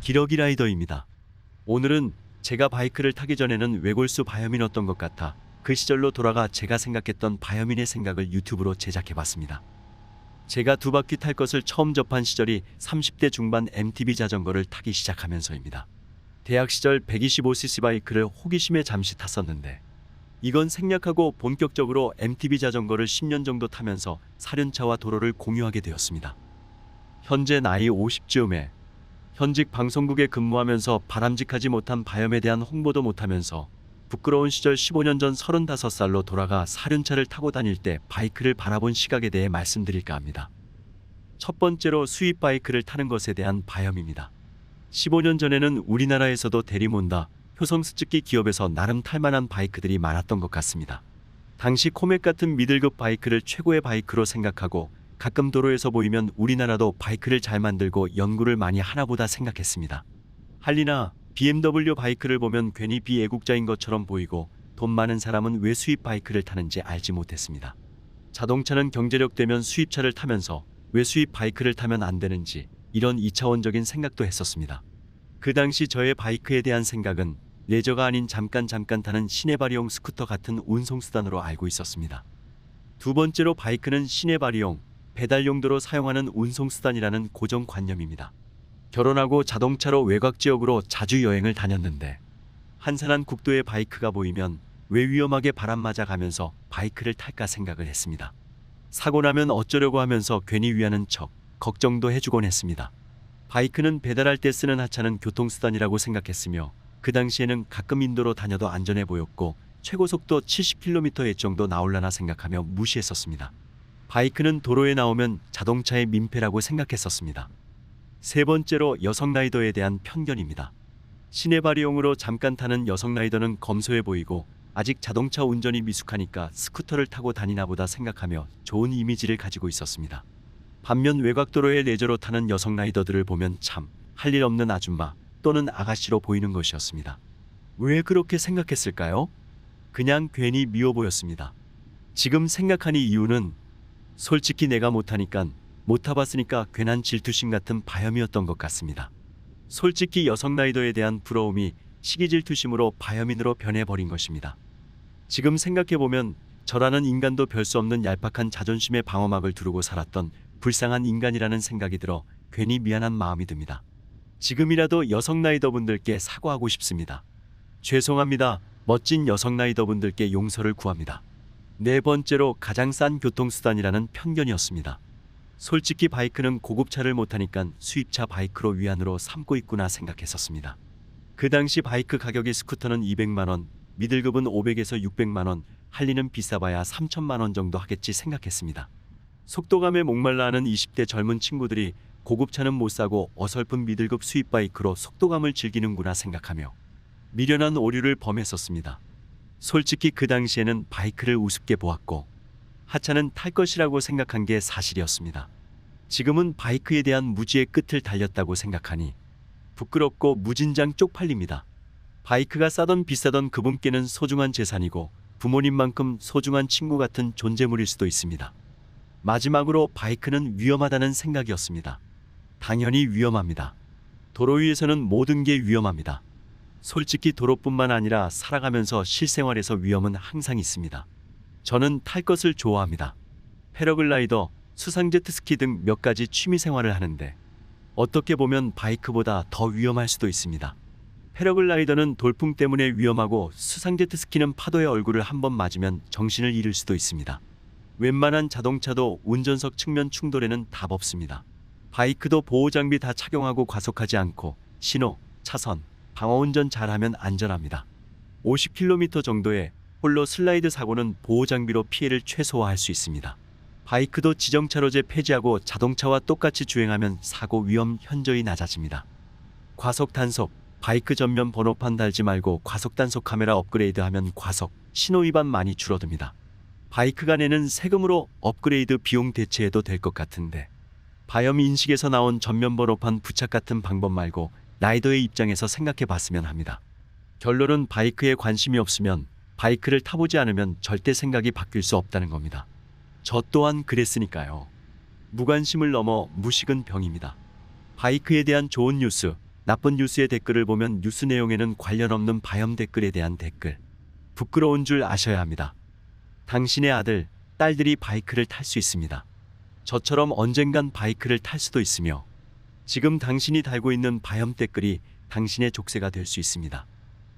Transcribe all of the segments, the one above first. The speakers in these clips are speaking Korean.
기러기 라이더입니다. 오늘은 제가 바이크를 타기 전에는 외골수 바이어민이었던 것 같아 그 시절로 돌아가 제가 생각했던 바이어민의 생각을 유튜브로 제작해봤습니다. 제가 두 바퀴 탈 것을 처음 접한 시절이 30대 중반 MTB 자전거를 타기 시작하면서입니다. 대학 시절 125cc 바이크를 호기심에 잠시 탔었는데 이건 생략하고 본격적으로 MTB 자전거를 10년 정도 타면서 사륜차와 도로를 공유하게 되었습니다. 현재 나이 50쯤에 현직 방송국에 근무하면서 바람직하지 못한 바이옴에 대한 홍보도 못하면서 부끄러운 시절 15년 전 35살로 돌아가 사륜차를 타고 다닐 때 바이크를 바라본 시각에 대해 말씀드릴까 합니다. 첫 번째로 수입 바이크를 타는 것에 대한 바이옴입니다. 15년 전에는 우리나라에서도 대리몬다, 효성스즈키 기업에서 나름 탈만한 바이크들이 많았던 것 같습니다. 당시 코맥 같은 미들급 바이크를 최고의 바이크로 생각하고 가끔 도로에서 보이면 우리나라도 바이크를 잘 만들고 연구를 많이 하나보다 생각했습니다. 할리나 BMW 바이크를 보면 괜히 비애국자인 것처럼 보이고 돈 많은 사람은 왜 수입 바이크를 타는지 알지 못했습니다. 자동차는 경제력 되면 수입차를 타면서 왜 수입 바이크를 타면 안 되는지 이런 2차원적인 생각도 했었습니다. 그 당시 저의 바이크에 대한 생각은 레저가 아닌 잠깐 타는 시내발이용 스쿠터 같은 운송수단으로 알고 있었습니다. 두 번째로 바이크는 시내발이용, 배달 용도로 사용하는 운송수단이라는 고정관념입니다. 결혼하고 자동차로 외곽지역으로 자주 여행을 다녔는데 한산한 국도에 바이크가 보이면 왜 위험하게 바람 맞아 가면서 바이크를 탈까 생각을 했습니다. 사고 나면 어쩌려고 하면서 괜히 위하는 척 걱정도 해주곤 했습니다. 바이크는 배달할 때 쓰는 하찮은 교통수단이라고 생각했으며 그 당시에는 가끔 인도로 다녀도 안전해 보였고 최고속도 70km의 정도 나올라나 생각하며 무시했었습니다. 바이크는 도로에 나오면 자동차의 민폐라고 생각했었습니다. 세 번째로 여성 라이더에 대한 편견입니다. 시내발이용으로 잠깐 타는 여성 라이더는 검소해 보이고 아직 자동차 운전이 미숙하니까 스쿠터를 타고 다니나 보다 생각하며 좋은 이미지를 가지고 있었습니다. 반면 외곽도로에 레저로 타는 여성 라이더들을 보면 참 할 일 없는 아줌마 또는 아가씨로 보이는 것이었습니다. 왜 그렇게 생각했을까요? 그냥 괜히 미워 보였습니다. 지금 생각하니 이유는 솔직히 내가 못하니깐 못 타봤으니까 괜한 질투심 같은 바이옴이었던 것 같습니다. 솔직히 여성 라이더에 대한 부러움이 시기 질투심으로 바이옴인으로 변해버린 것입니다. 지금 생각해보면 저라는 인간도 별 수 없는 얄팍한 자존심의 방어막을 두르고 살았던 불쌍한 인간이라는 생각이 들어 괜히 미안한 마음이 듭니다. 지금이라도 여성 라이더분들께 사과하고 싶습니다. 죄송합니다. 멋진 여성 라이더분들께 용서를 구합니다. 네 번째로 가장 싼 교통수단이라는 편견이었습니다. 솔직히 바이크는 고급차를 못하니까 수입차 바이크로 위안으로 삼고 있구나 생각했었습니다. 그 당시 바이크 가격이 스쿠터는 200만원, 미들급은 500에서 600만원, 할리는 비싸봐야 3천만원 정도 하겠지 생각했습니다. 속도감에 목말라 하는 20대 젊은 친구들이 고급차는 못 사고 어설픈 미들급 수입 바이크로 속도감을 즐기는구나 생각하며 미련한 오류를 범했었습니다. 솔직히 그 당시에는 바이크를 우습게 보았고 하차는 탈 것이라고 생각한 게 사실이었습니다. 지금은 바이크에 대한 무지의 끝을 달렸다고 생각하니 부끄럽고 무진장 쪽팔립니다. 바이크가 싸던 비싸던 그분께는 소중한 재산이고 부모님만큼 소중한 친구 같은 존재물일 수도 있습니다. 마지막으로 바이크는 위험하다는 생각이었습니다. 당연히 위험합니다. 도로 위에서는 모든 게 위험합니다. 솔직히 도로뿐만 아니라 살아가면서 실생활에서 위험은 항상 있습니다. 저는 탈 것을 좋아합니다. 패러글라이더, 수상 제트스키 등 몇 가지 취미 생활을 하는데 어떻게 보면 바이크보다 더 위험할 수도 있습니다. 패러글라이더는 돌풍 때문에 위험하고 수상 제트스키는 파도에 얼굴을 한번 맞으면 정신을 잃을 수도 있습니다. 웬만한 자동차도 운전석 측면 충돌에는 답 없습니다. 바이크도 보호장비 다 착용하고 과속하지 않고 신호, 차선, 방어운전 잘하면 안전합니다. 50km 정도의 홀로 슬라이드 사고는 보호장비로 피해를 최소화할 수 있습니다. 바이크도 지정차로제 폐지하고 자동차와 똑같이 주행하면 사고 위험 현저히 낮아집니다. 과속 단속, 바이크 전면 번호판 달지 말고 과속 단속 카메라 업그레이드하면 과속, 신호 위반 많이 줄어듭니다. 바이크가 내는 세금으로 업그레이드 비용 대체해도 될 것 같은데 바이옴 인식에서 나온 전면 번호판 부착 같은 방법 말고 라이더의 입장에서 생각해 봤으면 합니다. 결론은 바이크에 관심이 없으면 바이크를 타보지 않으면 절대 생각이 바뀔 수 없다는 겁니다. 저 또한 그랬으니까요. 무관심을 넘어 무식은 병입니다. 바이크에 대한 좋은 뉴스, 나쁜 뉴스의 댓글을 보면 뉴스 내용에는 관련 없는 바이옴 댓글에 대한 댓글. 부끄러운 줄 아셔야 합니다. 당신의 아들, 딸들이 바이크를 탈 수 있습니다. 저처럼 언젠간 바이크를 탈 수도 있으며 지금 당신이 달고 있는 바이옴 댓글이 당신의 족쇄가 될 수 있습니다.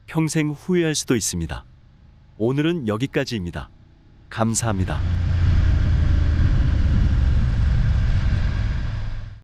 평생 후회할 수도 있습니다. 오늘은 여기까지입니다. 감사합니다.